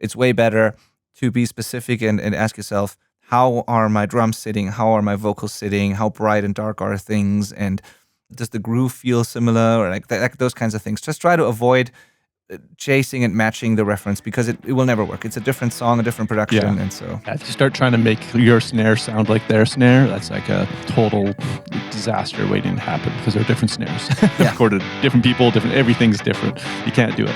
it's way better to be specific and ask yourself, how are my drums sitting? How are my vocals sitting? How bright and dark are things? And does the groove feel similar? Or like those kinds of things. Just try to avoid chasing and matching the reference, because it will never work. It's a different song, a different production, and so... If you start trying to make your snare sound like their snare, that's like a total disaster waiting to happen, because they're different snares. Recorded different people, everything's different. You can't do it.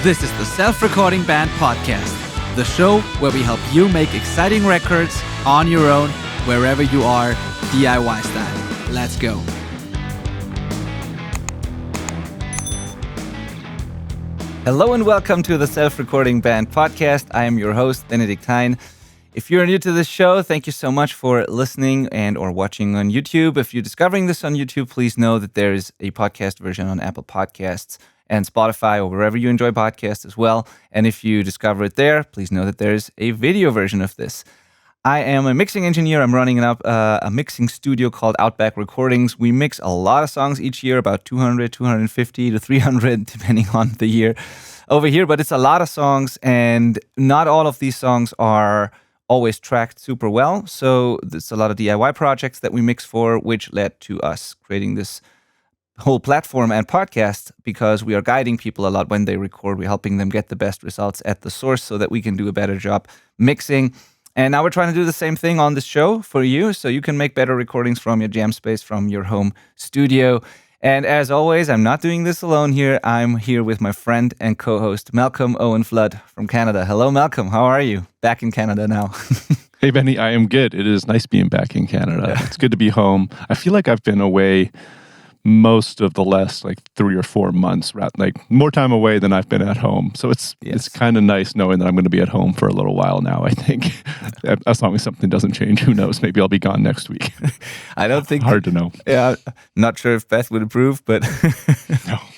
This is the Self-Recording Band Podcast, the show where we help you make exciting records on your own, wherever you are, DIY style. Let's go. Hello and welcome to the Self-Recording Band Podcast. I am your host, Benedikt. If you're new to this show, thank you so much for listening and or watching on YouTube. If you're discovering this on YouTube, please know that there is a podcast version on Apple Podcasts and Spotify or wherever you enjoy podcasts as well. And if you discover it there, please know that there's a video version of this. I am a mixing engineer. I'm running a mixing studio called Outback Recordings. We mix a lot of songs each year, about 200, 250 to 300, depending on the year over here. But it's a lot of songs, and not all of these songs are always tracked super well. So there's a lot of DIY projects that we mix for, which led to us creating this whole platform and podcast, because we are guiding people a lot when they record. We're helping them get the best results at the source so that we can do a better job mixing. And now we're trying to do the same thing on this show for you, so you can make better recordings from your jam space, from your home studio. And as always, I'm not doing this alone here. I'm here with my friend and co-host, Malcom Owen Flood from Canada. Hello, Malcom. How are you? Back in Canada now. Hey, Benny, I am good. It is nice being back in Canada. Yeah. It's good to be home. I feel like I've been away most of the last 3 or 4 months, more time away than I've been at home. So it's kind of nice knowing that I'm going to be at home for a little while now, I think. As long as something doesn't change, who knows? Maybe I'll be gone next week. I don't think... Hard to know. Yeah, not sure if Beth would approve, but...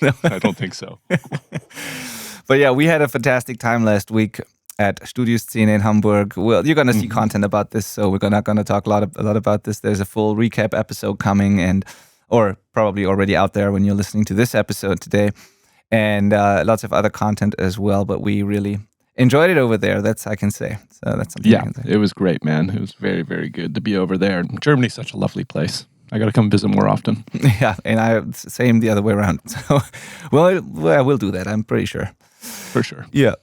No, I don't think so. But yeah, we had a fantastic time last week at Studio Szene in Hamburg. Well, you're going to see content about this, so we're not going to talk a lot about this. There's a full recap episode coming, or probably already out there when you're listening to this episode today, and lots of other content as well. But we really enjoyed it over there. That's I can say. So that's something. Yeah, it was great, man. It was very, very good to be over there. Germany's such a lovely place. I got to come visit more often. Yeah, and same the other way around. So, we'll do that. I'm pretty sure. For sure. Yeah.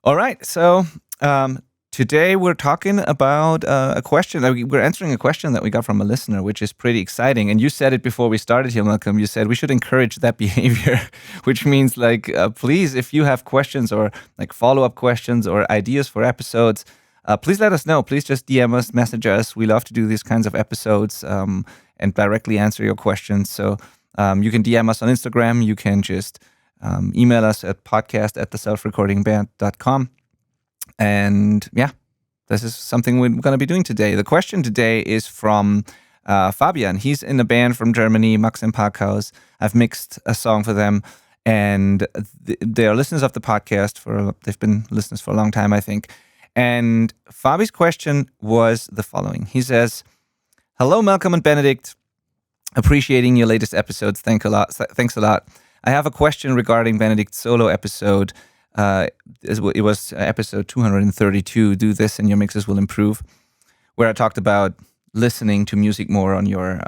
All right. So. Today we're talking about a question. We're answering a question that we got from a listener, which is pretty exciting. And you said it before we started here, Malcom. You said we should encourage that behavior, which means please, if you have questions or follow-up questions or ideas for episodes, please let us know. Please just DM us, message us. We love to do these kinds of episodes and directly answer your questions. So you can DM us on Instagram. You can just email us at podcast@theselfrecordingband.com. And yeah, this is something we're going to be doing today. The question today is from Fabian. He's in a band from Germany, Max and Parkhaus. I've mixed a song for them, and they are listeners of the podcast. They've been listeners for a long time, I think. And Fabi's question was the following. He says, "Hello, Malcom and Benedikt. Appreciating your latest episodes. Thanks a lot. I have a question regarding Benedikt's solo episode. It was episode 232, Do This and Your Mixes Will Improve, where I talked about listening to music more on your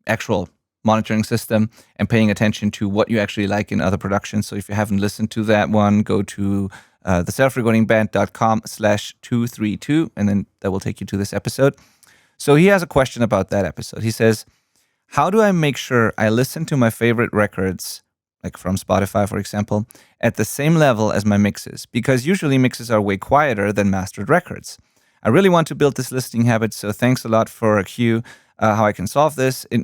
actual monitoring system and paying attention to what you actually like in other productions. So if you haven't listened to that one, go to theselfrecordingband.com/232, and then that will take you to this episode. So he has a question about that episode. He says, how do I make sure I listen to my favorite records, from Spotify, for example, at the same level as my mixes? Because usually mixes are way quieter than mastered records. I really want to build this listening habit, so thanks a lot for a cue how I can solve this. It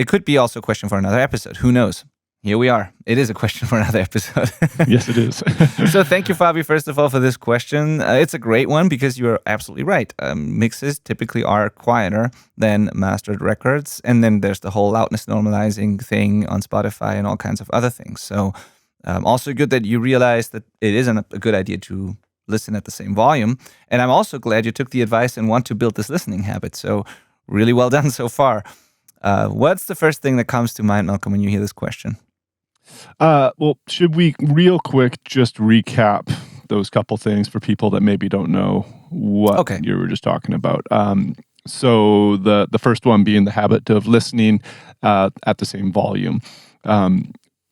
could be also a question for another episode. Who knows? Here we are. It is a question for another episode. Yes, it is. So thank you, Fabi, first of all, for this question. It's a great one because you're absolutely right. Mixes typically are quieter than mastered records. And then there's the whole loudness normalizing thing on Spotify and all kinds of other things. So also good that you realize that it isn't a good idea to listen at the same volume. And I'm also glad you took the advice and want to build this listening habit. So really well done so far. What's the first thing that comes to mind, Malcom, when you hear this question? Well, should we real quick just recap those couple things for people that maybe don't know what you were just talking about? So the first one being the habit of listening at the same volume.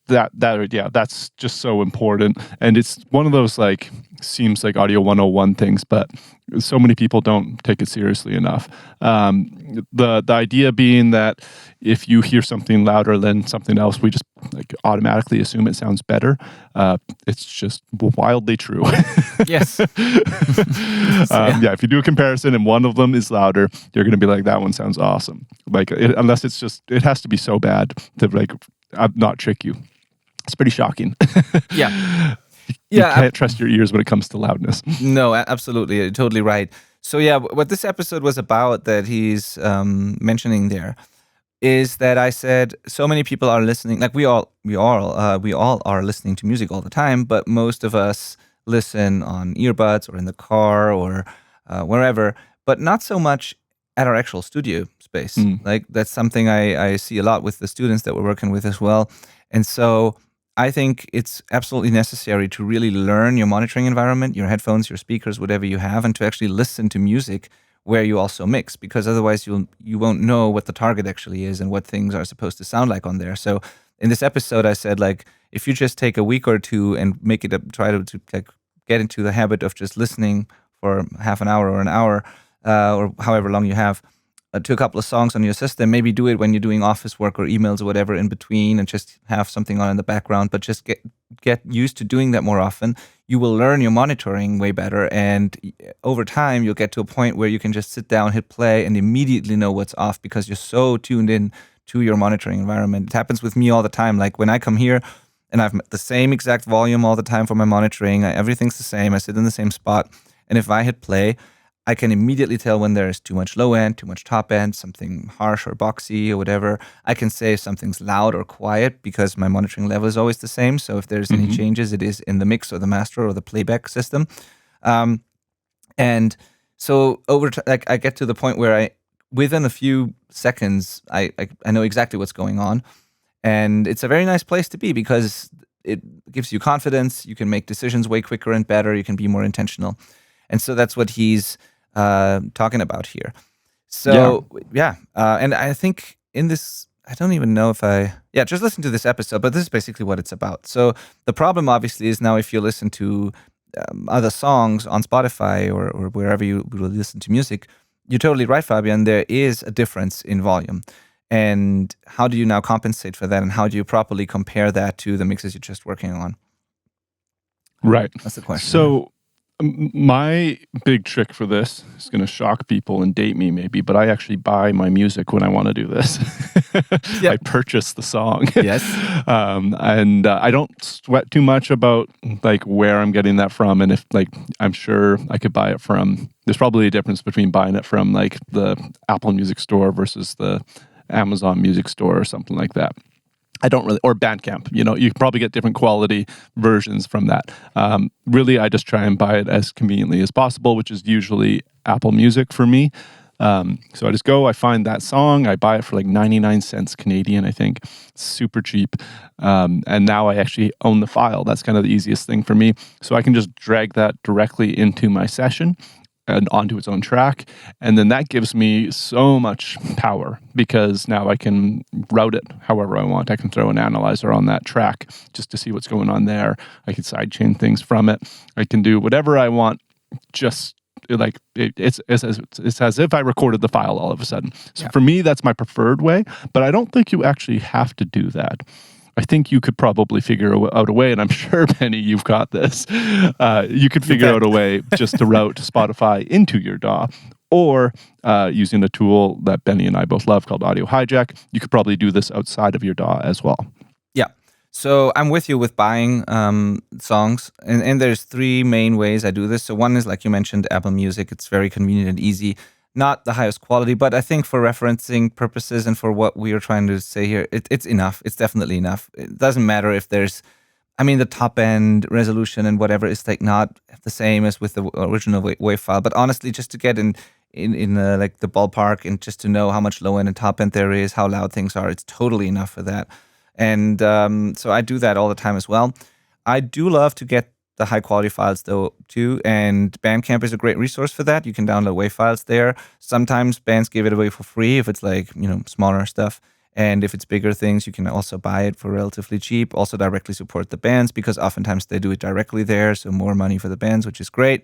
That's just so important, and it's one of those seems like audio 101 things, but so many people don't take it seriously enough. The idea being that if you hear something louder than something else, we just automatically assume it sounds better. It's just wildly true. Yes. If you do a comparison and one of them is louder, you're going to be like, that one sounds awesome. Unless it has to be so bad to not trick you. It's pretty shocking. Yeah. You can't trust your ears when it comes to loudness. No, absolutely. You're totally right. So what this episode was about that he's mentioning there is that I said so many people are listening, like we all are listening to music all the time, but most of us listen on earbuds or in the car or wherever, but not so much at our actual studio space. Like that's something I see a lot with the students that we're working with as well. And so I think it's absolutely necessary to really learn your monitoring environment, your headphones, your speakers, whatever you have, and to actually listen to music where you also mix, because otherwise you won't know what the target actually is and what things are supposed to sound like on there. So in this episode, I said, if you just take a week or two and make it try to get into the habit of just listening for half an hour or an hour or however long you have to a couple of songs on your system. Maybe do it when you're doing office work or emails or whatever in between, and just have something on in the background. But just get used to doing that more often. You will learn your monitoring way better, and over time you'll get to a point where you can just sit down, hit play, and immediately know what's off because you're so tuned in to your monitoring environment. It happens with me all the time. Like when I come here and I've the same exact volume all the time for my monitoring, everything's the same. I sit in the same spot, and if I hit play, I can immediately tell when there's too much low end, too much top end, something harsh or boxy or whatever. I can say if something's loud or quiet because my monitoring level is always the same. So if there's any changes, it is in the mix or the master or the playback system. And so over I get to the point where within a few seconds, I know exactly what's going on. And it's a very nice place to be because it gives you confidence. You can make decisions way quicker and better. You can be more intentional. And so that's what he's talking about here. So, and I think in this, I don't even know if just listen to this episode, but this is basically what it's about. So the problem obviously is now if you listen to other songs on Spotify or wherever you will listen to music, you're totally right, Fabian, there is a difference in volume. And how do you now compensate for that? And how do you properly compare that to the mixes you're just working on? Right. That's the question. So my big trick for this is going to shock people and date me maybe, but I actually buy my music when I want to do this. I purchase the song. Yes. And I don't sweat too much about where I'm getting that from. And if I'm sure I could buy it from, there's probably a difference between buying it from the Apple Music Store versus the Amazon Music Store or something like that. I don't really, or Bandcamp, you can probably get different quality versions from that. Really, I just try and buy it as conveniently as possible, which is usually Apple Music for me. So I just go, I find that song, I buy it for 99 cents Canadian, I think. It's super cheap. And now I actually own the file. That's kind of the easiest thing for me. So I can just drag that directly into my session and onto its own track. And then that gives me so much power because now I can route it however I want. I can throw an analyzer on that track just to see what's going on there. I can sidechain things from it. I can do whatever I want, just it's as if I recorded the file all of a sudden. So for me, that's my preferred way, but I don't think you actually have to do that. I think you could probably figure out a way, and I'm sure, Benny, you've got this. You could figure out a way just to route Spotify into your DAW, or using a tool that Benny and I both love called Audio Hijack. You could probably do this outside of your DAW as well. Yeah. So I'm with you with buying songs, and there's three main ways I do this. So one is, like you mentioned, Apple Music. It's very convenient and easy. Not the highest quality, but I think for referencing purposes and for what we are trying to say here, it's enough. It's definitely enough. It doesn't matter if there's, the top end resolution and whatever is not the same as with the original WAV file. But honestly, just to get in the ballpark and just to know how much low end and top end there is, how loud things are, it's totally enough for that. And so I do that all the time as well. I do love to get the high quality files though too, and Bandcamp is a great resource for that. You can download WAV files there. Sometimes bands give it away for free if it's like, smaller stuff. And if it's bigger things, you can also buy it for relatively cheap. Also directly support the bands because oftentimes they do it directly there, so more money for the bands, which is great.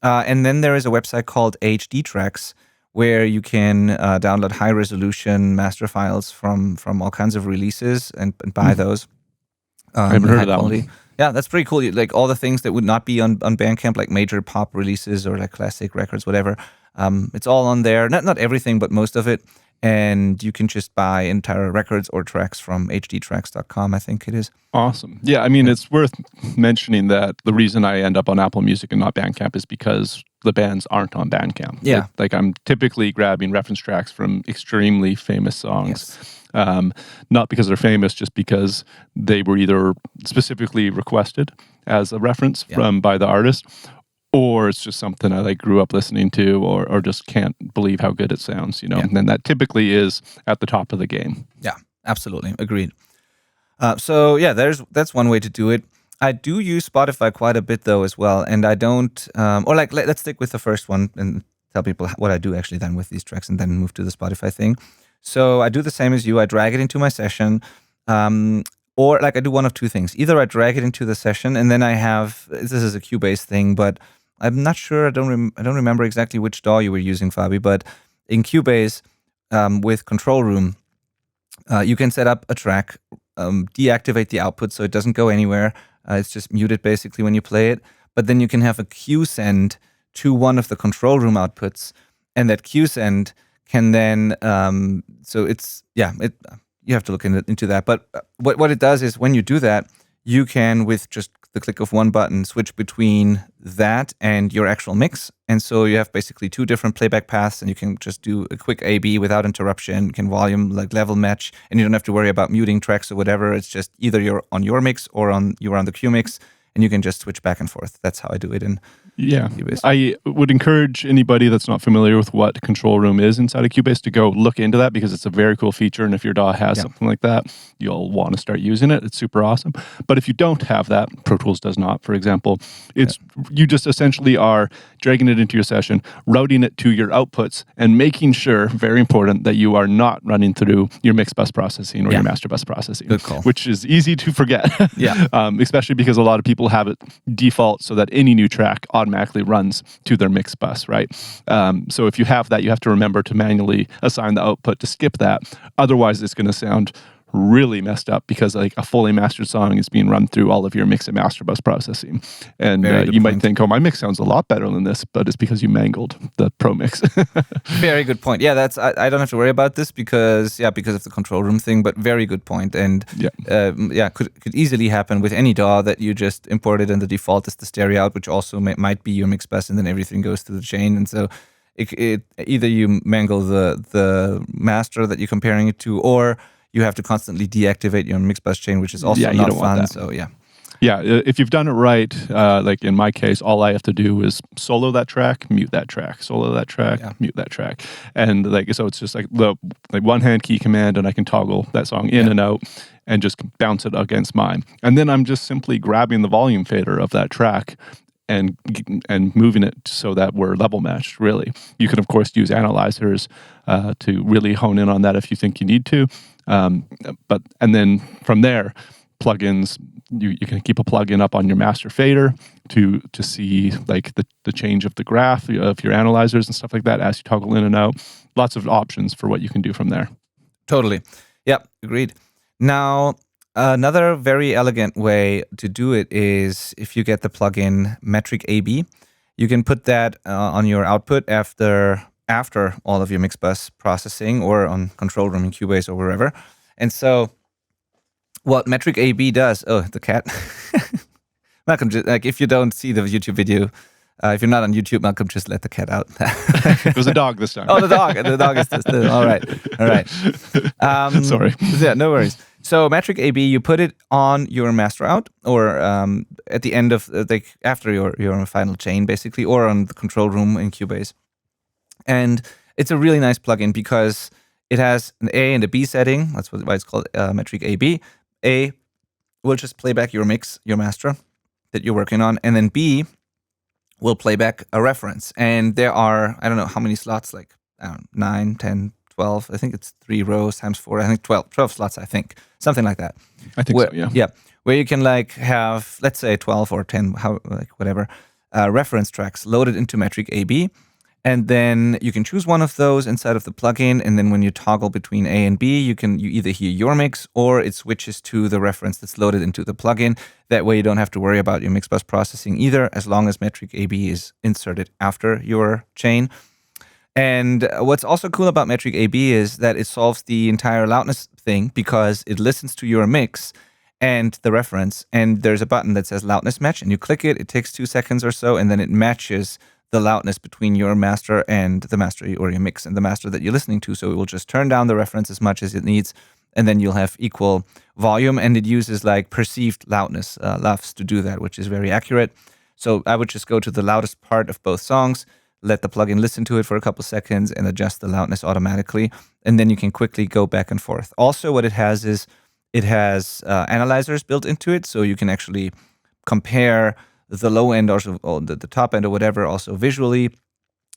And then there is a website called HD Tracks where you can download high resolution master files from all kinds of releases and buy those. I haven't heard of that one. Yeah, that's pretty cool. Like all the things that would not be on Bandcamp, like major pop releases or like classic records, whatever. It's all on there. Not everything, but most of it. And you can just buy entire records or tracks from hdtracks.com, I think it is. Awesome. Yeah, I mean, it's worth mentioning that the reason I end up on Apple Music and not Bandcamp is because the bands aren't on Bandcamp. Yeah. Like I'm typically grabbing reference tracks from extremely famous songs. Yes. Not because they're famous, just because they were either specifically requested as a reference by the artist, or it's just something I grew up listening to, or just can't believe how good it sounds, And then that typically is at the top of the game. Yeah, absolutely. Agreed. That's one way to do it. I do use Spotify quite a bit though as well, and I don't, let's stick with the first one and tell people what I do actually then with these tracks and then move to the Spotify thing. So I do the same as you. I drag it into my session, or I do one of two things. Either I drag it into the session and then I have, this is a Cubase thing, but I'm not sure. I don't remember exactly which DAW you were using, Fabi. But in Cubase, with Control Room, you can set up a track, deactivate the output so it doesn't go anywhere. It's just muted basically when you play it. But then you can have a Q send to one of the Control Room outputs, and that Q send can then you have to look into that. But what it does is when you do that, you can, with just the click of one button, switch between that and your actual mix. And so you have basically two different playback paths, and you can just do a quick A/B without interruption. You can volume, level match, and you don't have to worry about muting tracks or whatever. It's just either you're on your mix or you're on the Q mix, and you can just switch back and forth. That's how I do it in Cubase. I would encourage anybody that's not familiar with what Control Room is inside of Cubase to go look into that, because it's a very cool feature, and if your DAW has something like that, you'll want to start using it. It's super awesome. But if you don't have that, Pro Tools does not, for example, you just essentially are dragging it into your session, routing it to your outputs, and making sure, very important, that you are not running through your mix bus processing or your master bus processing. Good call. Which is easy to forget. Especially because a lot of people have it default so that any new track automatically runs to their mix bus, right? So if you have that, you have to remember to manually assign the output to skip that. Otherwise, it's going to sound really messed up, because a fully mastered song is being run through all of your mix and master bus processing. And you might think, oh, my mix sounds a lot better than this, but it's because you mangled the pro mix. Very good point. Yeah, I don't have to worry about this because of the Control Room thing, but very good point. And could easily happen with any DAW that you just imported, and the default is the stereo out, which also might be your mix bus, and then everything goes through the chain. And so it either you mangle the master that you're comparing it to, or you have to constantly deactivate your mix bus chain, which is also not fun. So if you've done it right, like in my case, all I have to do is solo that track, mute that track, solo that track, mute that track, and so it's just the one hand key command, and I can toggle that song in and out, and just bounce it against mine, and then I'm just simply grabbing the volume fader of that track and moving it so that we're level matched, really. You can, of course, use analyzers to really hone in on that if you think you need to. And then from there, plugins, you can keep a plugin up on your master fader to see the change of the graph of your analyzers and stuff like that as you toggle in and out. Lots of options for what you can do from there. Totally. Yeah, agreed. Now, another very elegant way to do it is if you get the plugin Metric AB, you can put that on your output after all of your mix bus processing, or on Control Room in Cubase or wherever. And so what Metric AB does, the cat. Malcom, if you don't see the YouTube video, if you're not on YouTube, Malcom, just let the cat out. It was a dog this time. Oh, the dog. The dog is all right. Sorry. Yeah, no worries. So Metric AB, you put it on your master out, or at the end of after your final chain, basically, or on the Control Room in Cubase. And it's a really nice plugin because it has an A and a B setting. That's why it's called Metric AB. A will just play back your mix, your master that you're working on, and then B will play back a reference. And there are, I don't know how many slots, like I don't know, 9, 10, 12. I think it's 3 rows times 4. I think 12 slots, I think. Something like that. I think so, yeah. Yeah, where you can like have, let's say 12 or 10, whatever, reference tracks loaded into metric AB. And then you can choose one of those inside of the plugin. And then when you toggle between A and B, you either hear your mix or it switches to the reference that's loaded into the plugin. That way you don't have to worry about your mix bus processing either, as long as metric AB is inserted after your chain. And what's also cool about metric AB is that it solves the entire loudness thing because it listens to your mix and the reference. And there's a button that says loudness match, and you click it. It takes 2 seconds or so, and then it matches the loudness between your master and the master, or your mix and the master that you're listening to. So it will just turn down the reference as much as it needs, and then you'll have equal volume. And it uses like perceived loudness, LUFS, to do that, which is very accurate. So I would just go to the loudest part of both songs, let the plugin listen to it for a couple seconds, and adjust the loudness automatically. And then you can quickly go back and forth. Also, what it has is it has analyzers built into it, so you can actually compare the low end or the top end or whatever. Also visually,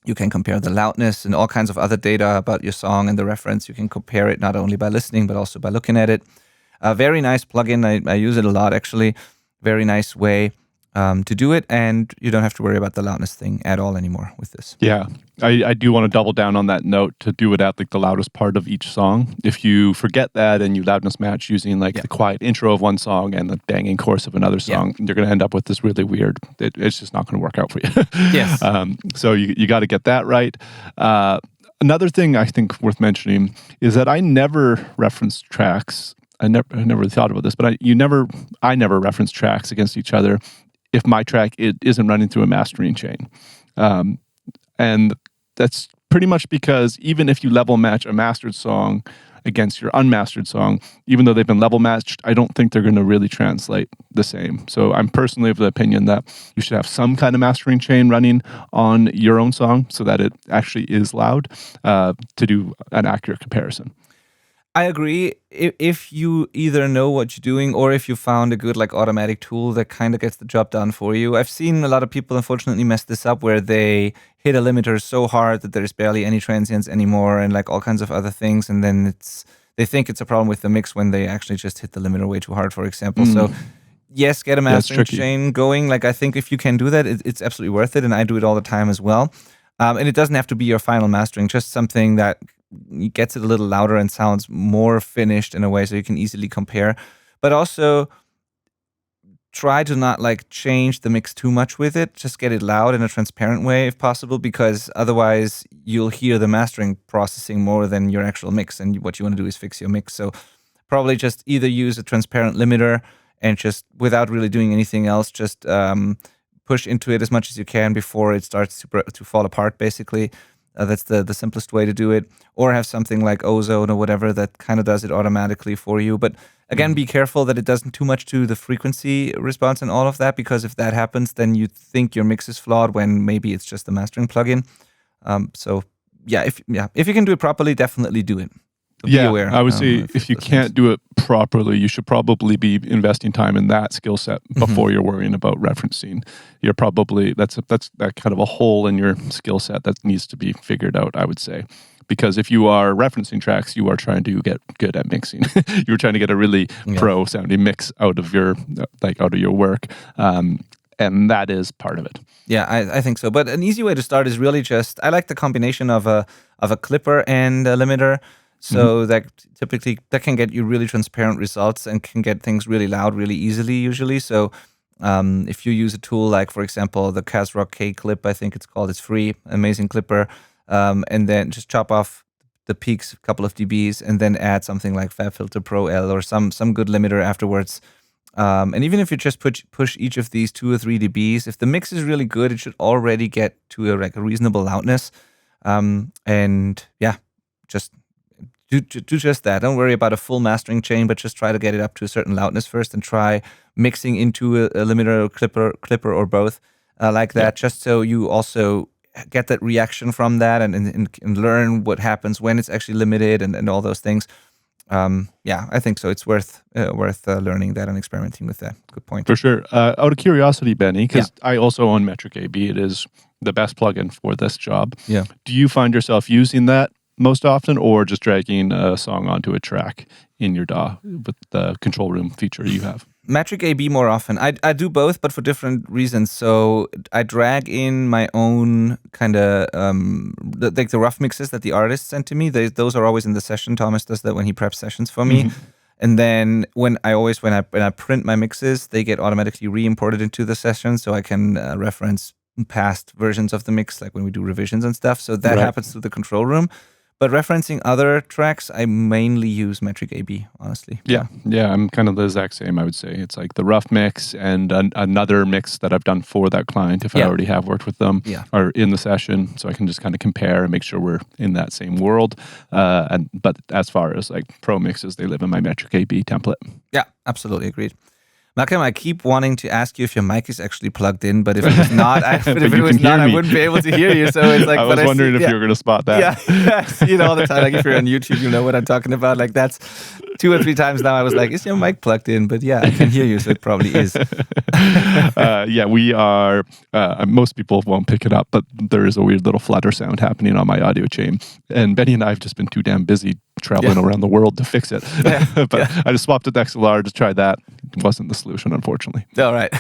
you can compare the loudness and all kinds of other data about your song and the reference. You can compare it not only by listening, but also by looking at it. A very nice plugin. I use it a lot, actually. Very nice way to do it, and you don't have to worry about the loudness thing at all anymore with this. Yeah, I do want to double down on that note to do it at like the loudest part of each song. If you forget that and you loudness match using like the quiet intro of one song and the banging chorus of another song, you're going to end up with this really weird. It's just not going to work out for you. Yes. So you got to get that right. Another thing I think worth mentioning is that I never reference tracks. I never really thought about this, but I never reference tracks against each other if my track isn't running through a mastering chain. And that's pretty much because even if you level match a mastered song against your unmastered song, even though they've been level matched, I don't think they're going to really translate the same. So I'm personally of the opinion that you should have some kind of mastering chain running on your own song so that it actually is loud to do an accurate comparison. I agree. If you either know what you're doing or if you found a good like automatic tool that kind of gets the job done for you. I've seen a lot of people unfortunately mess this up where they hit a limiter so hard that there's barely any transients anymore and like all kinds of other things, and then they think it's a problem with the mix when they actually just hit the limiter way too hard, for example. So yes, get a mastering chain going. Like I think if you can do that, it's absolutely worth it, and I do it all the time as well. And it doesn't have to be your final mastering, just something that gets it a little louder and sounds more finished in a way so you can easily compare. But also try to not like change the mix too much with it. Just get it loud in a transparent way if possible, because otherwise you'll hear the mastering processing more than your actual mix, and what you want to do is fix your mix. So probably just either use a transparent limiter and just without really doing anything else, just push into it as much as you can before it starts to fall apart, basically. That's the simplest way to do it. Or have something like Ozone or whatever that kind of does it automatically for you. But again, be careful that it doesn't too much to the frequency response and all of that, because if that happens, then you think your mix is flawed when maybe it's just the mastering plugin. So if you can do it properly, definitely do it. Be aware. I would say if you can't do it properly, you should probably be investing time in that skill set before you're worrying about referencing. You're probably that's that kind of a hole in your skill set that needs to be figured out, I would say. Because if you are referencing tracks, you are trying to get good at mixing. You're trying to get a really pro sounding mix out of your work. And that is part of it. Yeah, I think so. But an easy way to start is really just, I like the combination of a clipper and a limiter. So that typically that can get you really transparent results and can get things really loud really easily usually. So if you use a tool like, for example, the Kazrock K clip, I think it's called, it's free, amazing clipper, and then just chop off the peaks a couple of dBs and then add something like FabFilter Pro L or some good limiter afterwards. And even if you just push each of these 2 or 3 dBs, if the mix is really good, it should already get to a reasonable loudness. And yeah, just do just that. Don't worry about a full mastering chain, but just try to get it up to a certain loudness first and try mixing into a limiter or clipper or both like that, just so you also get that reaction from that and learn what happens when it's actually limited and all those things. I think so. It's worth learning that and experimenting with that. Good point. For sure. Out of curiosity, Benny, because I also own Metric AB. It is the best plugin for this job. Yeah. Do you find yourself using that most often, or just dragging a song onto a track in your DAW with the control room feature you have? Metric AB more often. I do both, but for different reasons. So I drag in my own kind of like the rough mixes that the artists send to me. Those are always in the session. Thomas does that when he preps sessions for me. And then when I print my mixes, they get automatically re-imported into the session, so I can reference past versions of the mix, like when we do revisions and stuff. So that happens through the control room. But referencing other tracks, I mainly use Metric AB, honestly. Yeah, I'm kind of the exact same, I would say. It's like the rough mix and another mix that I've done for that client, if I already have worked with them, are in the session. So I can just kind of compare and make sure we're in that same world. But as far as like pro mixes, they live in my Metric AB template. Yeah, absolutely agreed. Malcom, I keep wanting to ask you if your mic is actually plugged in, but if it was not, I wouldn't be able to hear you. So it's like, I was wondering if you were going to spot that. Yeah, I see it all the time. Like if you're on YouTube, you know what I'm talking about. Like that's 2 or 3 times now. I was like, is your mic plugged in? But yeah, I can hear you, so it probably is. We are. Most people won't pick it up, but there is a weird little flutter sound happening on my audio chain. And Benny and I have just been too damn busy traveling around the world to fix it. I just swapped it to XLR to try that. It wasn't the solution, unfortunately. All right.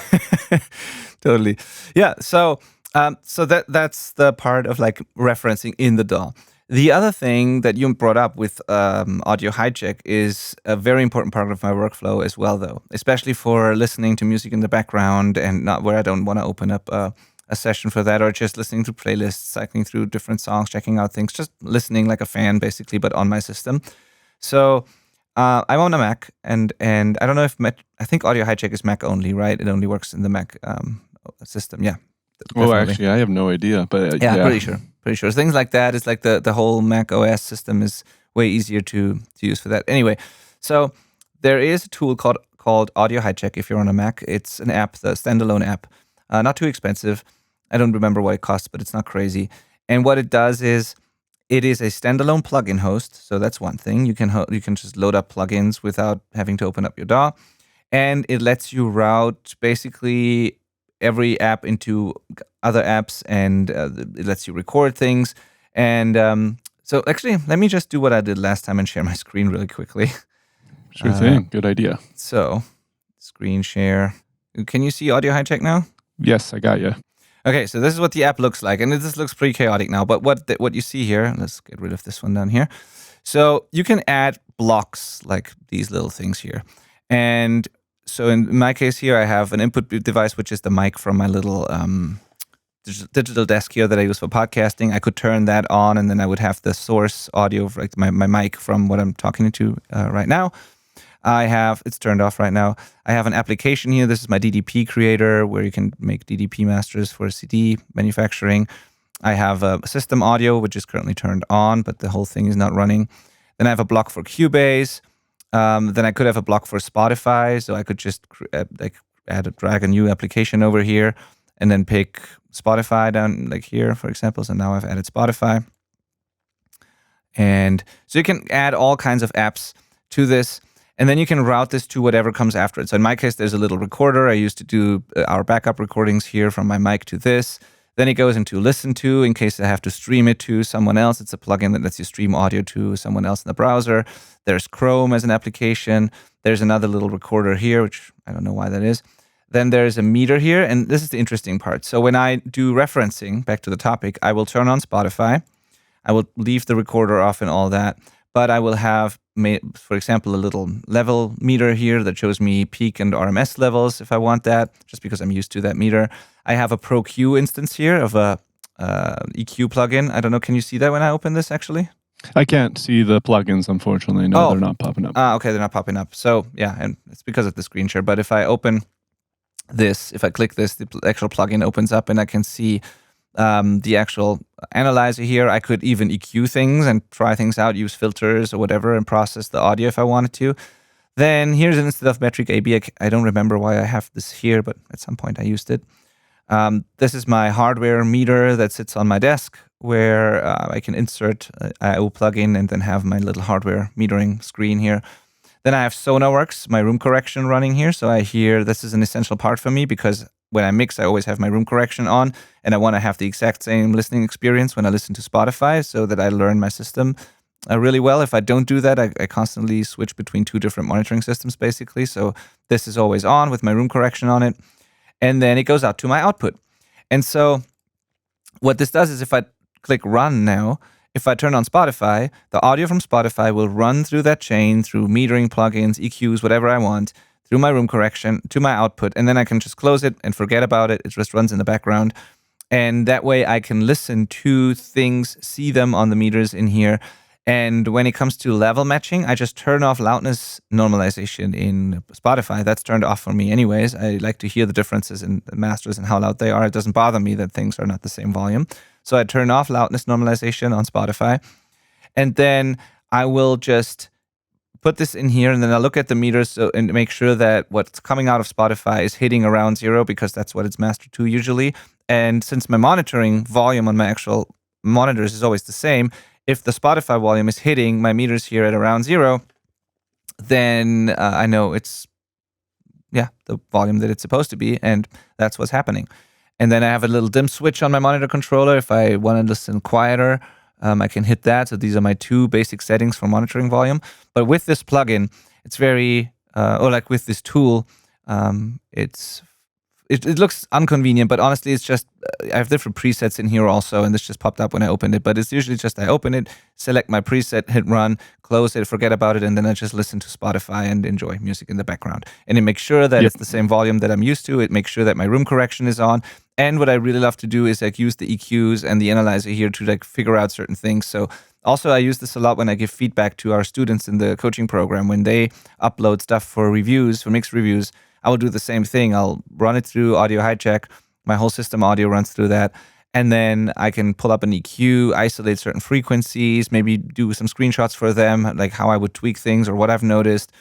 Totally. Yeah. So that's the part of like referencing in the DAW. The other thing that you brought up with audio hijack is a very important part of my workflow as well, though, especially for listening to music in the background and not where I don't want to open up a session for that, or just listening to playlists, cycling through different songs, checking out things, just listening like a fan, basically, but on my system. So I'm on a Mac, and I don't know if I think Audio Hijack is Mac only, right? It only works in the Mac system. Yeah. Well, actually, I have no idea, but pretty sure. Things like that is like the whole Mac OS system is way easier to use for that. Anyway, so there is a tool called Audio Hijack if you're on a Mac. It's an app, the standalone app, not too expensive. I don't remember what it costs, but it's not crazy. And what it does is it is a standalone plugin host. So that's one thing. You can just load up plugins without having to open up your DAW. And it lets you route basically every app into other apps, and it lets you record things. And so actually, let me just do what I did last time and share my screen really quickly. Sure thing. Good idea. So screen share. Can you see Audio Hijack now? Yes, I got you. Okay, so this is what the app looks like, and this looks pretty chaotic now, but what you see here, let's get rid of this one down here. So you can add blocks like these little things here. And so in my case here, I have an input device, which is the mic from my little digital desk here that I use for podcasting. I could turn that on, and then I would have the source audio, like my mic from what I'm talking to right now. It's turned off right now. I have an application here. This is my DDP creator where you can make DDP masters for CD manufacturing. I have a system audio, which is currently turned on, but the whole thing is not running. Then I have a block for Cubase. Then I could have a block for Spotify. So I could just drag a new application over here and then pick Spotify down like here, for example. So now I've added Spotify. And so you can add all kinds of apps to this. And then you can route this to whatever comes after it. So in my case, there's a little recorder. I used to do our backup recordings here from my mic to this. Then it goes into listen to in case I have to stream it to someone else. It's a plugin that lets you stream audio to someone else in the browser. There's Chrome as an application. There's another little recorder here, which I don't know why that is. Then there's a meter here. And this is the interesting part. So when I do referencing, back to the topic, I will turn on Spotify. I will leave the recorder off and all that. But I will have, for example, a little level meter here that shows me peak and RMS levels if I want that, just because I'm used to that meter. I have a Pro Q instance here of a EQ plugin. I don't know, can you see that when I open this actually? I can't see the plugins, unfortunately. No, they're not popping up. Okay, they're not popping up. So yeah, and it's because of the screen share. But if I open this, if I click this, the actual plugin opens up and I can see the actual analyzer here. I could even EQ things and try things out, use filters or whatever, and process the audio if I wanted to. Then here's an instead of Metric AB. I don't remember why I have this here, but at some point I used it. This is my hardware meter that sits on my desk. where I can insert I/O plugin and then have my little hardware metering screen here. Then I have Sonarworks, my room correction running here. So I hear this is an essential part for me because when I mix, I always have my room correction on, and I want to have the exact same listening experience when I listen to Spotify so that I learn my system really well. If I don't do that, I constantly switch between two different monitoring systems, basically. So this is always on with my room correction on it. And then it goes out to my output. And so what this does is if I click run now, if I turn on Spotify, the audio from Spotify will run through that chain, through metering plugins, EQs, whatever I want, through my room correction to my output. And then I can just close it and forget about it. It just runs in the background. And that way I can listen to things, see them on the meters in here. And when it comes to level matching, I just turn off loudness normalization in Spotify. That's turned off for me anyways. I like to hear the differences in the masters and how loud they are. It doesn't bother me that things are not the same volume. So I turn off loudness normalization on Spotify. And then I will just put this in here, and then I'll look at the meters and make sure that what's coming out of Spotify is hitting around 0 because that's what it's mastered to usually. And since my monitoring volume on my actual monitors is always the same, if the Spotify volume is hitting my meters here at around 0, then I know it's, the volume that it's supposed to be, and that's what's happening. And then I have a little dim switch on my monitor controller. If I want to listen quieter, I can hit that. So these are my two basic settings for monitoring volume. But with this plugin, it's very, or like with this tool, it looks inconvenient, but honestly, it's just, I have different presets in here also, and this just popped up when I opened it, but it's usually just I open it, select my preset, hit run, close it, forget about it, and then I just listen to Spotify and enjoy music in the background. And it makes sure that it's the same volume that I'm used to. It makes sure that my room correction is on. And what I really love to do is like use the EQs and the analyzer here to like figure out certain things. So also I use this a lot when I give feedback to our students in the coaching program. When they upload stuff for reviews, for mixed reviews, I will do the same thing. I'll run it through Audio Hijack. My whole system audio runs through that. And then I can pull up an EQ, isolate certain frequencies, maybe do some screenshots for them, like how I would tweak things or what I've noticed.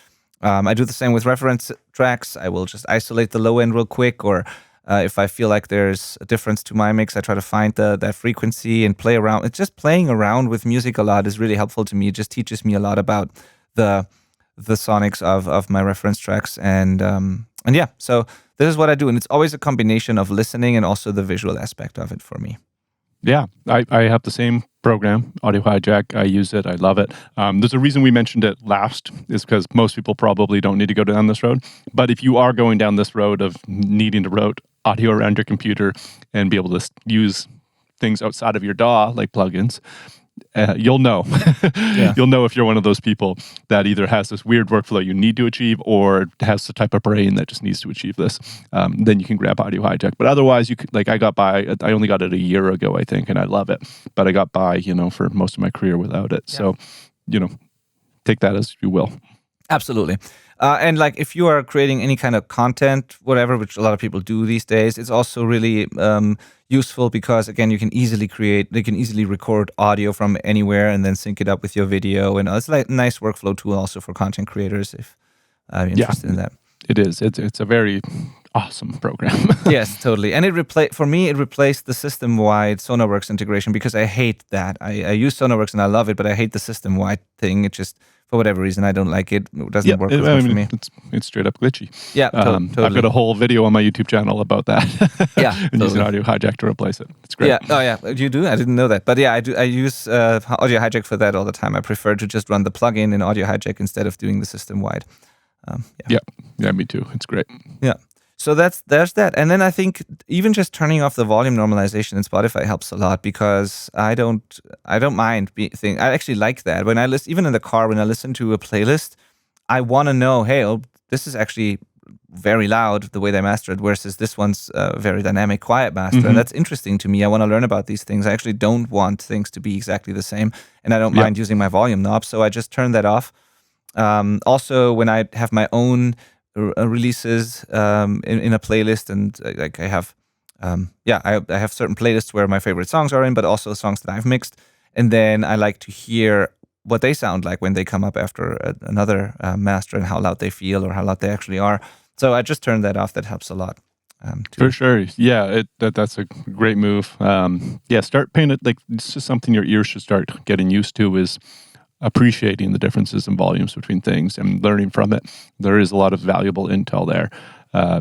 I do the same with reference tracks. I will just isolate the low end real quick, or if I feel like there's a difference to my mix, I try to find that frequency and play around. It's just playing around with music a lot is really helpful to me. It just teaches me a lot about the sonics of my reference tracks. And yeah, so this is what I do. And it's always a combination of listening and also the visual aspect of it for me. Yeah, I have the same program, Audio Hijack. I use it. I love it. There's a reason we mentioned it last is because most people probably don't need to go down this road. But if you are going down this road of needing to route audio around your computer and be able to use things outside of your DAW, like plugins, you'll know. You'll know if you're one of those people that either has this weird workflow you need to achieve or has the type of brain that just needs to achieve this. Then you can grab Audio Hijack. But otherwise, you could, like I only got it a year ago, I think, and I love it. But I got by, for most of my career without it. Yeah. So, take that as you will. Absolutely. And like if you are creating any kind of content, whatever, which a lot of people do these days, it's also really useful because, again, they can easily record audio from anywhere and then sync it up with your video. And it's like a nice workflow tool also for content creators if you're interested in that. It is. It's a very awesome program. Yes, totally. And it replaced the system-wide Sonarworks integration because I hate that. I use Sonarworks and I love it, but I hate the system-wide thing. It just, for whatever reason, I don't like it. It doesn't work for me. It's straight up glitchy. Yeah, totally. I've got a whole video on my YouTube channel about that. Yeah, and using Audio Hijack to replace it. It's great. Yeah. Oh, yeah. You do? I didn't know that. But yeah, I do. I use Audio Hijack for that all the time. I prefer to just run the plugin in Audio Hijack instead of doing the system-wide. Yeah, me too. It's great. Yeah. So there's that. And then I think even just turning off the volume normalization in Spotify helps a lot because I don't mind I actually like that. When I listen, even in the car, when I listen to a playlist, I want to know, hey, this is actually very loud the way they master it versus this one's very dynamic, quiet master. Mm-hmm. And that's interesting to me. I want to learn about these things. I actually don't want things to be exactly the same. And I don't mind using my volume knob. So I just turn that off. Also, when I have my own releases in a playlist, and like I have certain playlists where my favorite songs are in, but also songs that I've mixed, and then I like to hear what they sound like when they come up after another master and how loud they feel or how loud they actually are. So I just turn that off. That helps a lot. For sure. Yeah, that's a great move. Start paying it, like, it's just something your ears should start getting used to, is appreciating the differences in volumes between things and learning from it. There is a lot of valuable intel there.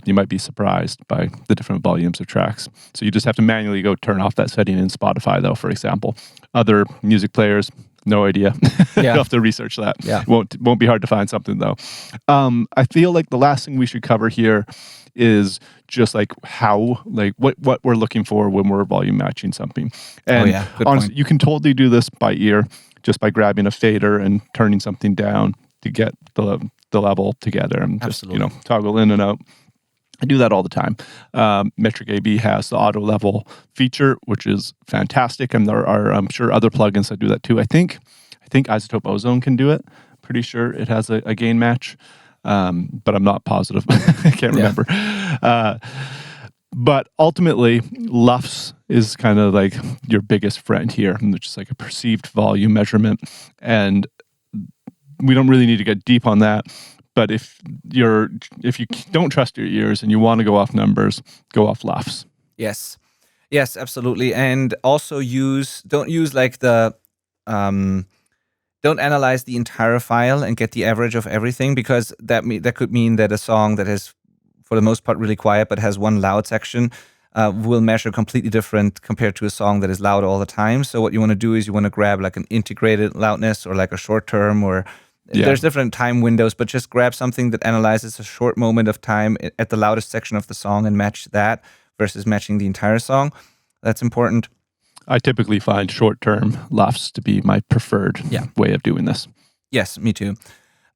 You might be surprised by the different volumes of tracks. So you just have to manually go turn off that setting in Spotify, though, for example. Other music players, no idea. Yeah. You'll have to research that. Yeah. Won't be hard to find something, though. I feel like the last thing we should cover here is just like how, like what we're looking for when we're volume matching something. And Good honestly, point. you can totally do this by ear, just by grabbing a fader and turning something down to get the level together and just, toggle in and out. I do that all the time. Metric AB has the auto level feature, which is fantastic, and there are, I'm sure, other plugins that do that too. I think Isotope Ozone can do it. Pretty sure it has a gain match, but I'm not positive. I can't remember. But ultimately, LUFS is kind of like your biggest friend here, which is like a perceived volume measurement, and we don't really need to get deep on that. But if you don't trust your ears and you want to go off numbers, go off LUFS. Yes, absolutely. And also don't use like the don't analyze the entire file and get the average of everything, because that could mean that a song that is, for the most part, really quiet but has one loud section will measure completely different compared to a song that is loud all the time. So what you want to do is you want to grab like an integrated loudness or like a short term, or there's different time windows, but just grab something that analyzes a short moment of time at the loudest section of the song and match that versus matching the entire song. That's important. I typically find short-term LUFS to be my preferred way of doing this. Yes, me too.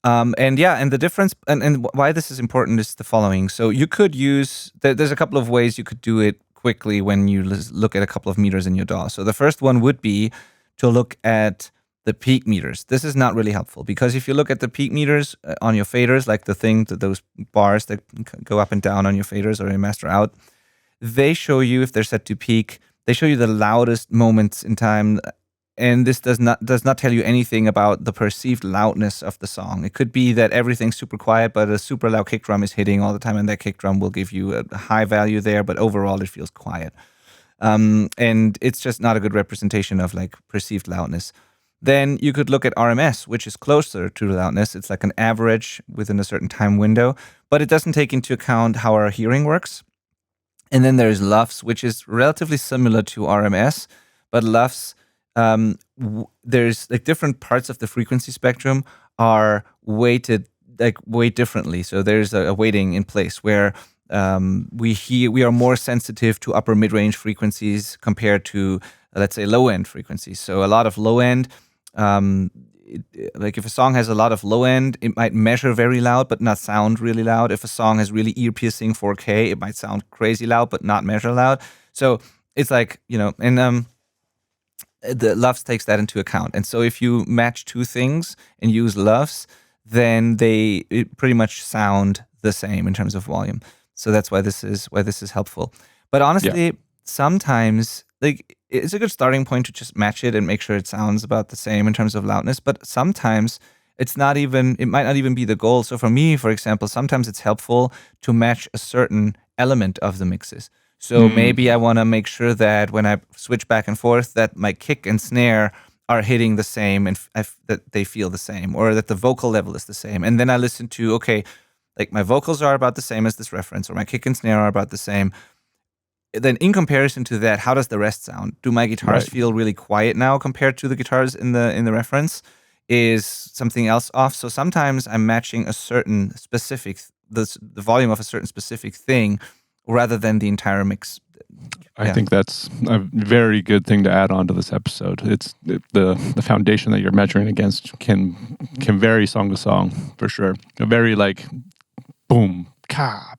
And the difference and why this is important is the following. So you could use, there's a couple of ways you could do it quickly when you look at a couple of meters in your DAW. So the first one would be to look at the peak meters. This is not really helpful, because if you look at the peak meters on your faders, like those bars that go up and down on your faders or your master out, they show you, if they're set to peak, they show you the loudest moments in time. And this does not tell you anything about the perceived loudness of the song. It could be that everything's super quiet, but a super loud kick drum is hitting all the time, and that kick drum will give you a high value there, but overall it feels quiet. And it's just not a good representation of like perceived loudness. Then you could look at RMS, which is closer to loudness. It's like an average within a certain time window, but it doesn't take into account how our hearing works. And then there's LUFS, which is relatively similar to RMS, but LUFS, there's like different parts of the frequency spectrum are weighted like way differently. So there's a weighting in place where we are more sensitive to upper mid-range frequencies compared to, let's say, low-end frequencies. So a lot of low-end, like if a song has a lot of low end, it might measure very loud but not sound really loud. If a song has really ear-piercing 4K, it might sound crazy loud but not measure loud. So it's like, and the LUFS takes that into account. And so if you match two things and use LUFS, then they pretty much sound the same in terms of volume. So that's why this is helpful. But honestly, sometimes like it's a good starting point to just match it and make sure it sounds about the same in terms of loudness. But sometimes it might not even be the goal. So for me, for example, sometimes it's helpful to match a certain element of the mixes. So maybe I want to make sure that when I switch back and forth, that my kick and snare are hitting the same and that they feel the same, or that the vocal level is the same. And then I listen to, okay, like my vocals are about the same as this reference, or my kick and snare are about the same. Then in comparison to that, how does the rest sound? Do my guitars feel really quiet now compared to the guitars in the reference? Is something else off? So sometimes I'm matching a certain specific, the volume of a certain specific thing rather than the entire mix. I think that's a very good thing to add on to this episode. It's the foundation that you're measuring against can vary song to song for sure. A very like boom ka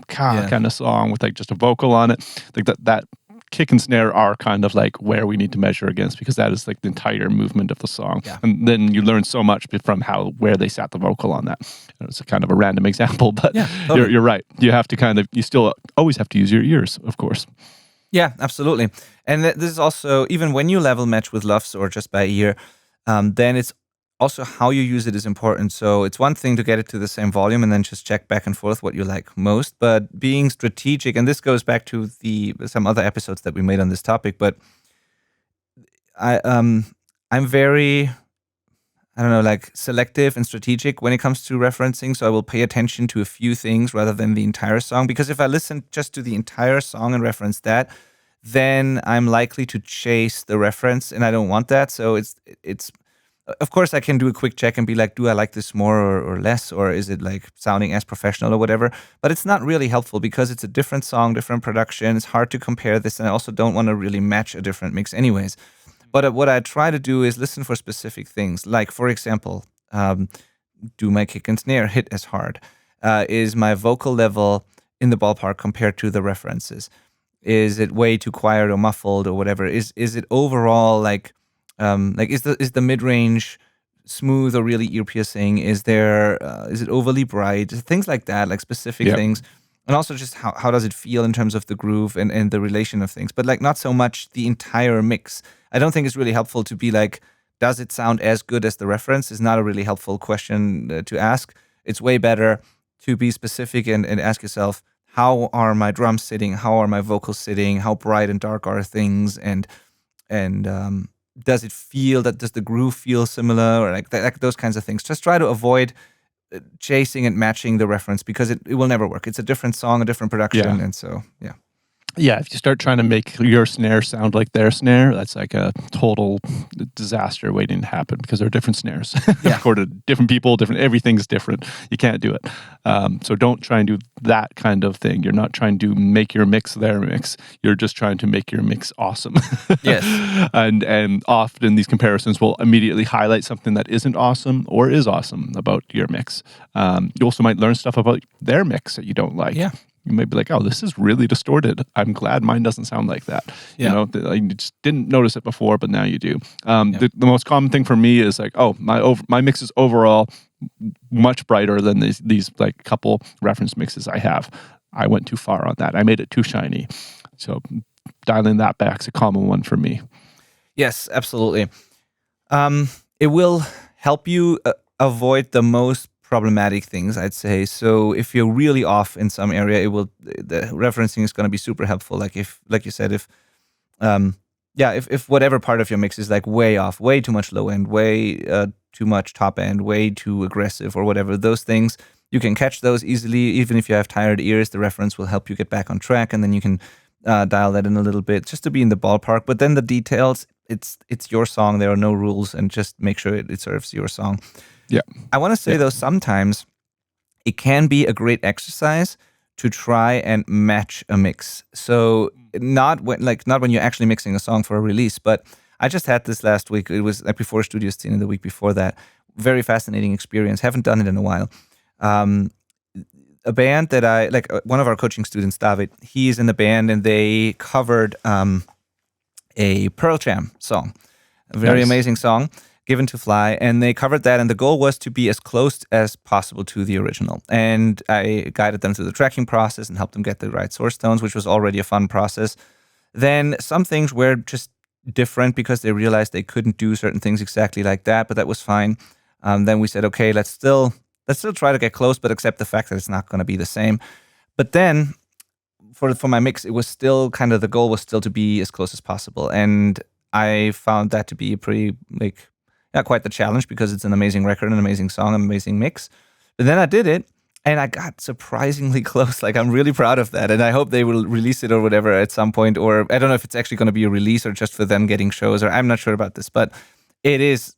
kind of song with like just a vocal on it. Like that kick and snare are kind of like where we need to measure against, because that is like the entire movement of the song. Yeah. And then you learn so much from where they sat the vocal on that. It's a kind of a random example, but totally. You're right. You have to you still always have to use your ears, of course. Yeah, absolutely. And this is also, even when you level match with LUFS or just by ear, then it's also how you use it is important. So it's one thing to get it to the same volume and then just check back and forth what you like most, but being strategic, and this goes back to some other episodes that we made on this topic, but I'm very, I don't know, like selective and strategic when it comes to referencing. So I will pay attention to a few things rather than the entire song, because if I listen just to the entire song and reference that, then I'm likely to chase the reference, and I don't want that. So it's of course I can do a quick check and be like, do I like this more or less, or is it like sounding as professional or whatever? But it's not really helpful because it's a different song, different production. It's hard to compare this, and I also don't want to really match a different mix anyways. But what I try to do is listen for specific things. Like, for example, do my kick and snare hit as hard? Is my vocal level in the ballpark compared to the references? Is it way too quiet or muffled or whatever? Is it overall like is the mid range smooth or really ear piercing? Is it overly bright? Things like that, like specific things. And also just how does it feel in terms of the groove and the relation of things. But like not so much the entire mix. I don't think it's really helpful to be like, does it sound as good as the reference? Is not a really helpful question to ask. It's way better to be specific and ask yourself, how are my drums sitting? How are my vocals sitting? How bright and dark are things? And does it feel does the groove feel similar, or like those kinds of things? Just try to avoid chasing and matching the reference, because it will never work. It's a different song, a different production, and so Yeah, if you start trying to make your snare sound like their snare, that's like a total disaster waiting to happen, because they're different snares. According to different people, everything's different. You can't do it. So don't try and do that kind of thing. You're not trying to make your mix their mix. You're just trying to make your mix awesome. Yes. And often these comparisons will immediately highlight something that isn't awesome or is awesome about your mix. You also might learn stuff about their mix that you don't like. Yeah. You might be like, oh, this is really distorted. I'm glad mine doesn't sound like that. You know, I just didn't notice it before, but now you do. The most common thing for me is like, oh, my mix is overall much brighter than these like couple reference mixes I have. I went too far on that. I made it too shiny. So dialing that back's a common one for me. Yes, absolutely. It will help you avoid the most problematic things, I'd say. So if you're really off in some area, the referencing is going to be super helpful. Like you said, if whatever part of your mix is like way off, way too much low end, way too much top end, way too aggressive or whatever, those things, you can catch those easily. Even if you have tired ears, the reference will help you get back on track, and then you can dial that in a little bit just to be in the ballpark. But then the details, it's your song. There are no rules, and just make sure it serves your song. Yeah. I want to say, though, sometimes it can be a great exercise to try and match a mix. So not when you're actually mixing a song for a release, but I just had this last week. It was like before Studio Scene, the week before that. Very fascinating experience. Haven't done it in a while. A band that I like, one of our coaching students, David, he's in the band, and they covered a Pearl Jam song. A very amazing song. Given to Fly, and they covered that, and the goal was to be as close as possible to the original. And I guided them through the tracking process and helped them get the right source tones, which was already a fun process. Then some things were just different because they realized they couldn't do certain things exactly like that, but that was fine. Then we said, okay, let's still try to get close, but accept the fact that it's not going to be the same. But then for my mix, it was still kind of, the goal was still to be as close as possible. And I found that to be a pretty quite the challenge, because it's an amazing record, an amazing song, an amazing mix. But then I did it, and I got surprisingly close. Like, I'm really proud of that, and I hope they will release it or whatever at some point. Or I don't know if it's actually going to be a release or just for them getting shows, or I'm not sure about this. But it is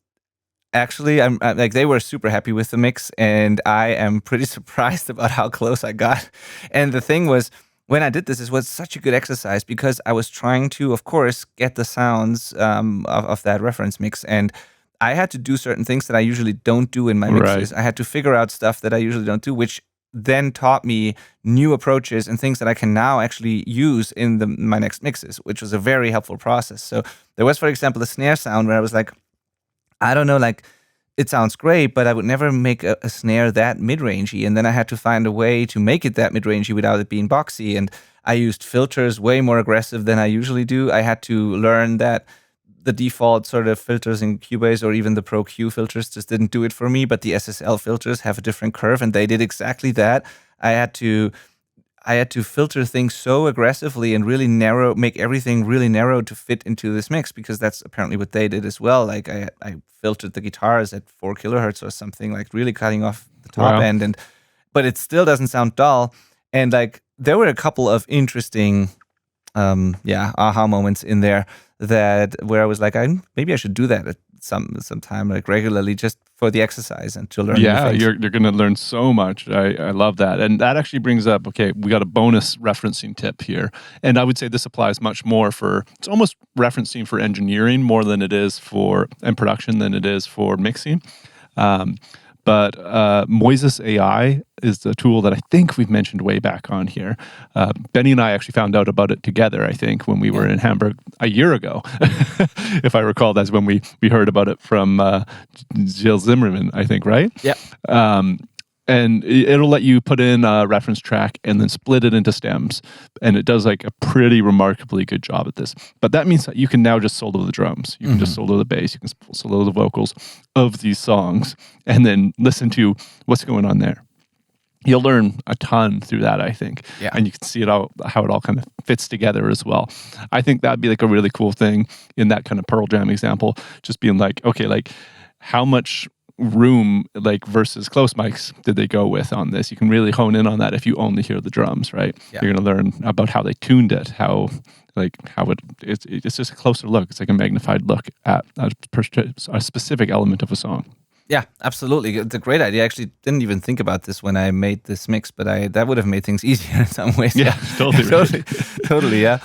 actually, I'm like, they were super happy with the mix, and I am pretty surprised about how close I got. And the thing was, when I did this, it was such a good exercise, because I was trying to, of course, get the sounds of that reference mix, and I had to do certain things that I usually don't do in my mixes. Right. I had to figure out stuff that I usually don't do, which then taught me new approaches and things that I can now actually use in my next mixes, which was a very helpful process. So there was, for example, a snare sound where I was like, I don't know, like, it sounds great, but I would never make a snare that mid-rangey. And then I had to find a way to make it that mid-rangey without it being boxy. And I used filters way more aggressive than I usually do. I had to learn that the default sort of filters in Cubase or even the Pro Q filters just didn't do it for me. But the SSL filters have a different curve, and they did exactly that. I had to filter things so aggressively and really narrow, make everything really narrow to fit into this mix, because that's apparently what they did as well. Like I filtered the guitars at 4 kilohertz or something, like really cutting off the top end, but it still doesn't sound dull. And like there were a couple of interesting, aha moments in there where I was like, maybe I should do that at some time, like regularly, just for the exercise and to learn. Yeah, you're going to learn so much. I love that. And that actually brings up, okay, we got a bonus referencing tip here. And I would say this applies much more it's almost referencing for engineering more than it is and production than it is for mixing. But Moises AI is the tool that I think we've mentioned way back on here. Benny and I actually found out about it together, I think, when we were in Hamburg a year ago. If I recall, that's when we heard about it from Gilles Zimmerman, I think, right? Yeah. And it'll let you put in a reference track and then split it into stems. And it does like a pretty remarkably good job at this. But that means that you can now just solo the drums. You can just solo the bass. You can solo the vocals of these songs and then listen to what's going on there. You'll learn a ton through that, I think. Yeah. And you can see how it all kind of fits together as well. I think that'd be like a really cool thing in that kind of Pearl Jam example, just being like, okay, like how much room like versus close mics did they go with on this? You can really hone in on that if you only hear the drums, right? Yeah. You're going to learn about how they tuned it, it's just a closer look. It's like a magnified look at a specific element of a song. Yeah, absolutely. It's a great idea. I actually didn't even think about this when I made this mix, but that would have made things easier in some ways. Yeah, totally. Totally, yeah.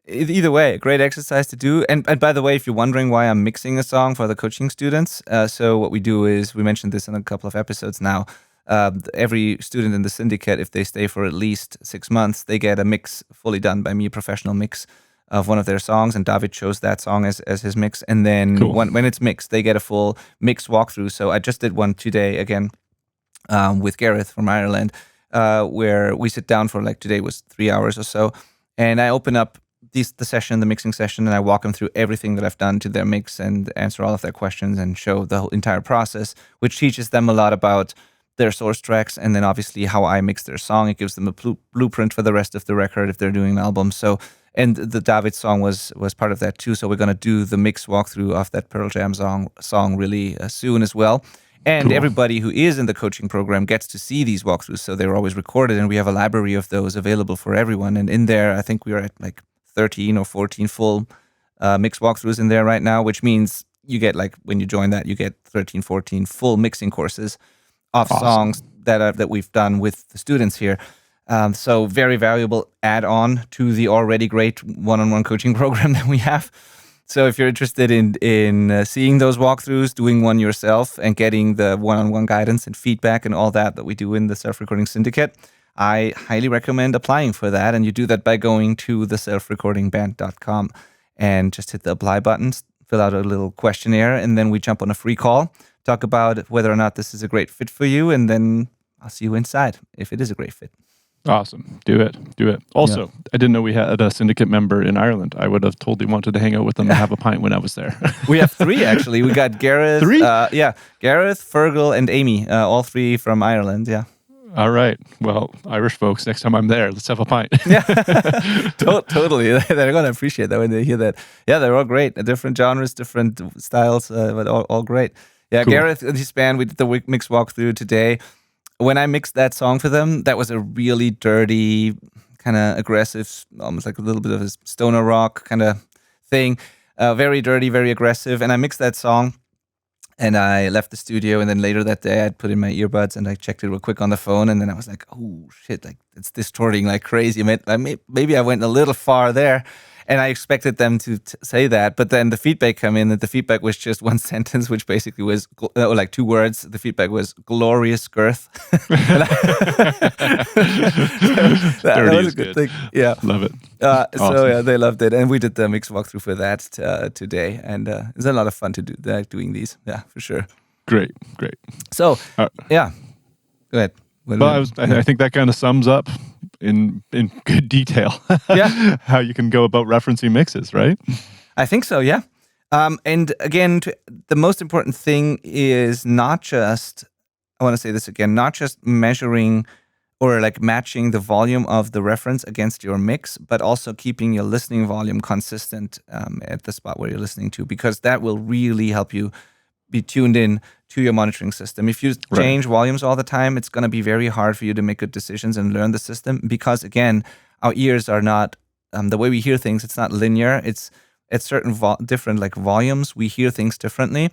Either way, great exercise to do. And by the way, if you're wondering why I'm mixing a song for the coaching students, so what we do is, we mentioned this in a couple of episodes now, every student in the syndicate, if they stay for at least 6 months, they get a mix fully done by me, a professional mix of one of their songs, and David chose that song as his mix. And then when it's mixed, they get a full mix walkthrough. So I just did one today again with Gareth from Ireland, where we sit down for today was 3 hours or so, and I open up the mixing session, and I walk them through everything that I've done to their mix and answer all of their questions and show the whole entire process, which teaches them a lot about their source tracks, and then obviously how I mix their song. It gives them a blueprint for the rest of the record if they're doing an album. So, and the David song was part of that too. So we're going to do the mix walkthrough of that Pearl Jam song really soon as well. And everybody who is in the coaching program gets to see these walkthroughs. So they're always recorded, and we have a library of those available for everyone. And in there, I think we are at 13 or 14 full mix walkthroughs in there right now, which means you get when you join that, you get 13, 14 full mixing courses of songs that we've done with the students here. So very valuable add-on to the already great one-on-one coaching program that we have. So if you're interested in seeing those walkthroughs, doing one yourself, and getting the one-on-one guidance and feedback and all that we do in the Self-Recording Syndicate, I highly recommend applying for that. And you do that by going to theselfrecordingband.com and just hit the apply button, fill out a little questionnaire, and then we jump on a free call, talk about whether or not this is a great fit for you, and then I'll see you inside if it is a great fit. Awesome. Do it. Also, I didn't know we had a syndicate member in Ireland. I would have totally wanted to hang out with them and have a pint when I was there. We have 3, actually. We got Gareth. 3? Gareth, Fergal, and Amy, all 3 from Ireland, yeah. All right. Well, Irish folks, next time I'm there, let's have a pint. Yeah, totally. They're going to appreciate that when they hear that. Yeah, they're all great. Different genres, different styles, but all great. Yeah, cool. Gareth and his band, we did the mix walkthrough today. When I mixed that song for them, that was a really dirty, kind of aggressive, almost like a little bit of a stoner rock kind of thing. Very dirty, very aggressive. And I mixed that song, and I left the studio, and then later that day I'd put in my earbuds and I checked it real quick on the phone, and then I was like, oh shit, it's distorting like crazy. Maybe I went a little far there, and I expected them to say that, but then the feedback came in, and the feedback was just one sentence, which basically was 2 words. The feedback was glorious girth. that was a good thing. Yeah, love it. Awesome. So yeah, they loved it, and we did the mix walkthrough for that today, and it's a lot of fun to do doing these. Yeah, for sure. Great. So yeah, go ahead. I think that kind of sums up in good detail how you can go about referencing mixes, right? I think so, yeah. And again, the most important thing is not just, I want to say this again, not just measuring or like matching the volume of the reference against your mix, but also keeping your listening volume consistent at the spot where you're listening to, because that will really help you be tuned in to your monitoring system. If you change volumes all the time, it's going to be very hard for you to make good decisions and learn the system, because again, our ears are not, the way we hear things, it's not linear. It's at certain different like volumes, we hear things differently.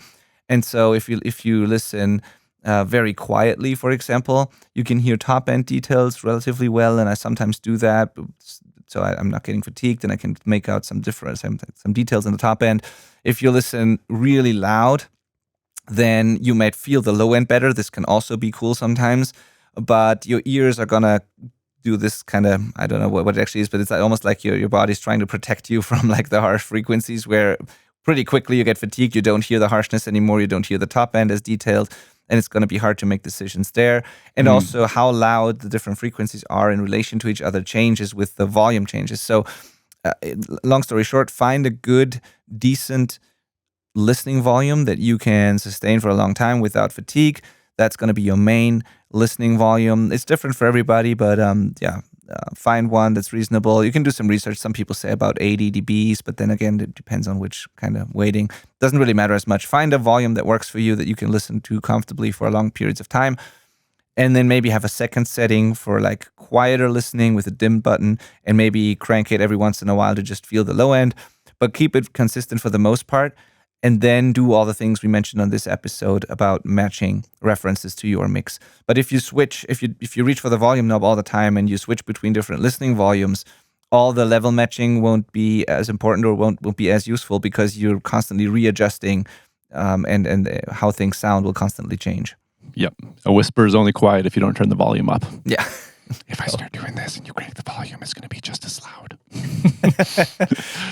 And so if you listen very quietly, for example, you can hear top end details relatively well, and I sometimes do that, so I'm not getting fatigued, and I can make out some details in the top end. If you listen really loud, then you might feel the low end better. This can also be cool sometimes, but your ears are gonna do this kind of, I don't know what it actually is, but it's almost like your body's trying to protect you from like the harsh frequencies, where pretty quickly you get fatigued, you don't hear the harshness anymore, you don't hear the top end as detailed, and it's going to be hard to make decisions there. And also how loud the different frequencies are in relation to each other changes with the volume changes. So long story short, find a good, decent listening volume that you can sustain for a long time without fatigue. That's going to be your main listening volume. It's different for everybody, but find one that's reasonable. You can do some research. Some people say about 80 dBs, but then again, it depends on which kind of weighting. Doesn't really matter as much. Find a volume that works for you, that you can listen to comfortably for long periods of time. And then maybe have a second setting for like quieter listening with a dim button, and maybe crank it every once in a while to just feel the low end, but keep it consistent for the most part. And then do all the things we mentioned on this episode about matching references to your mix. But if you switch, if you reach for the volume knob all the time and you switch between different listening volumes, all the level matching won't be as important, or won't be as useful, because you're constantly readjusting, and how things sound will constantly change. Yep. A whisper is only quiet if you don't turn the volume up. Yeah. If I start doing this and you crank the volume, it's going to be just as loud.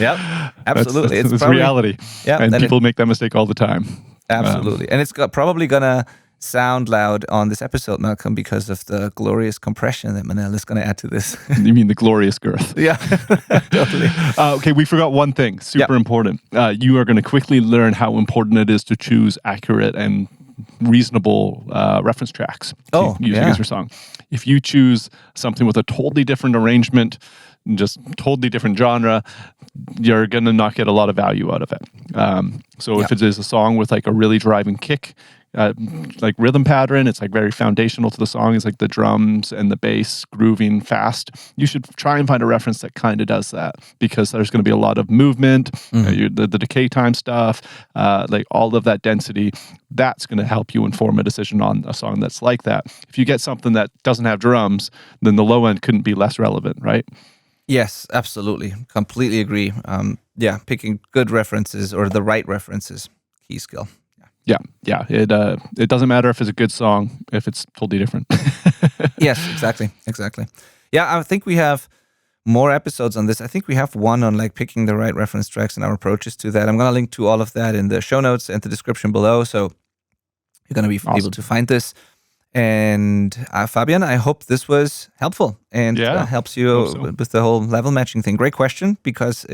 Yep, absolutely. It's probably reality. Yeah, and people make that mistake all the time. Absolutely. And it's probably going to sound loud on this episode, Malcolm, because of the glorious compression that Manel is going to add to this. You mean the glorious girth? Yeah, totally. Okay, we forgot one thing, super important. You are going to quickly learn how important it is to choose accurate and reasonable reference tracks using as your song. If you choose something with a totally different arrangement, just totally different genre, you're going to not get a lot of value out of it. So if it is a song with like a really driving kick, like rhythm pattern, it's like very foundational to the song. It's like the drums and the bass grooving fast. You should try and find a reference that kind of does that, because there's going to be a lot of movement, the decay time stuff, like all of that density. That's going to help you inform a decision on a song that's like that. If you get something that doesn't have drums, then the low end couldn't be less relevant, right? Yes, absolutely. Completely agree. Picking good references, or the right references, key skill. Yeah. It doesn't matter if it's a good song if it's totally different. Yes, exactly. Yeah, I think we have more episodes on this. I think we have one on like picking the right reference tracks and our approaches to that. I'm going to link to all of that in the show notes and the description below, so you're going to be able to find this. And Fabian, I hope this was helpful and helps you with the whole level matching thing. Great question, because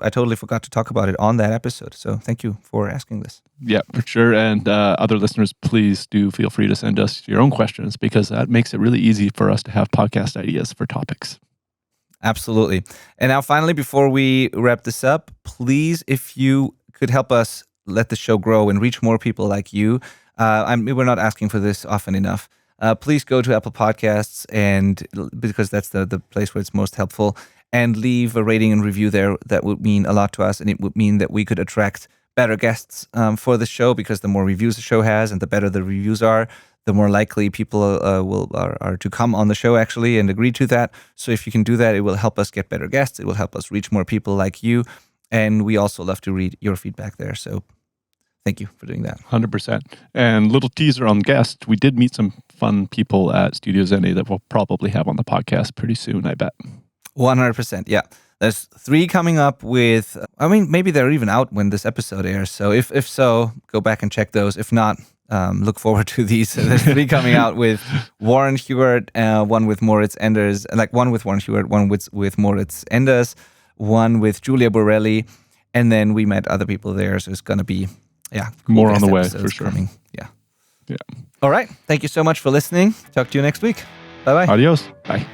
I totally forgot to talk about it on that episode. So thank you for asking this. Yeah, for sure. And other listeners, please do feel free to send us your own questions, because that makes it really easy for us to have podcast ideas for topics. Absolutely. And now finally, before we wrap this up, please, if you could help us let the show grow and reach more people like you, we're not asking for this often enough. Please go to Apple Podcasts, and because that's the place where it's most helpful, and leave a rating and review there. That would mean a lot to us, and it would mean that we could attract better guests for the show, because the more reviews the show has and the better the reviews are, the more likely people are to come on the show actually and agree to that. So if you can do that, it will help us get better guests. It will help us reach more people like you, and we also love to read your feedback there. So thank you for doing that. 100%. And little teaser on guests, we did meet some fun people at Studio Zeni that we'll probably have on the podcast pretty soon, I bet. 100%, yeah. There's 3 coming up with, maybe they're even out when this episode airs. So if so, go back and check those. If not, look forward to these. There's 3 coming out with Warren Hewart, one with Moritz Enders, like one with Warren Hewart, one with Moritz Enders, one with Julia Borelli, and then we met other people there. So it's going to be, cool More on the way, episodes for sure. coming. Yeah. Yeah. All right. Thank you so much for listening. Talk to you next week. Bye-bye. Adios. Bye.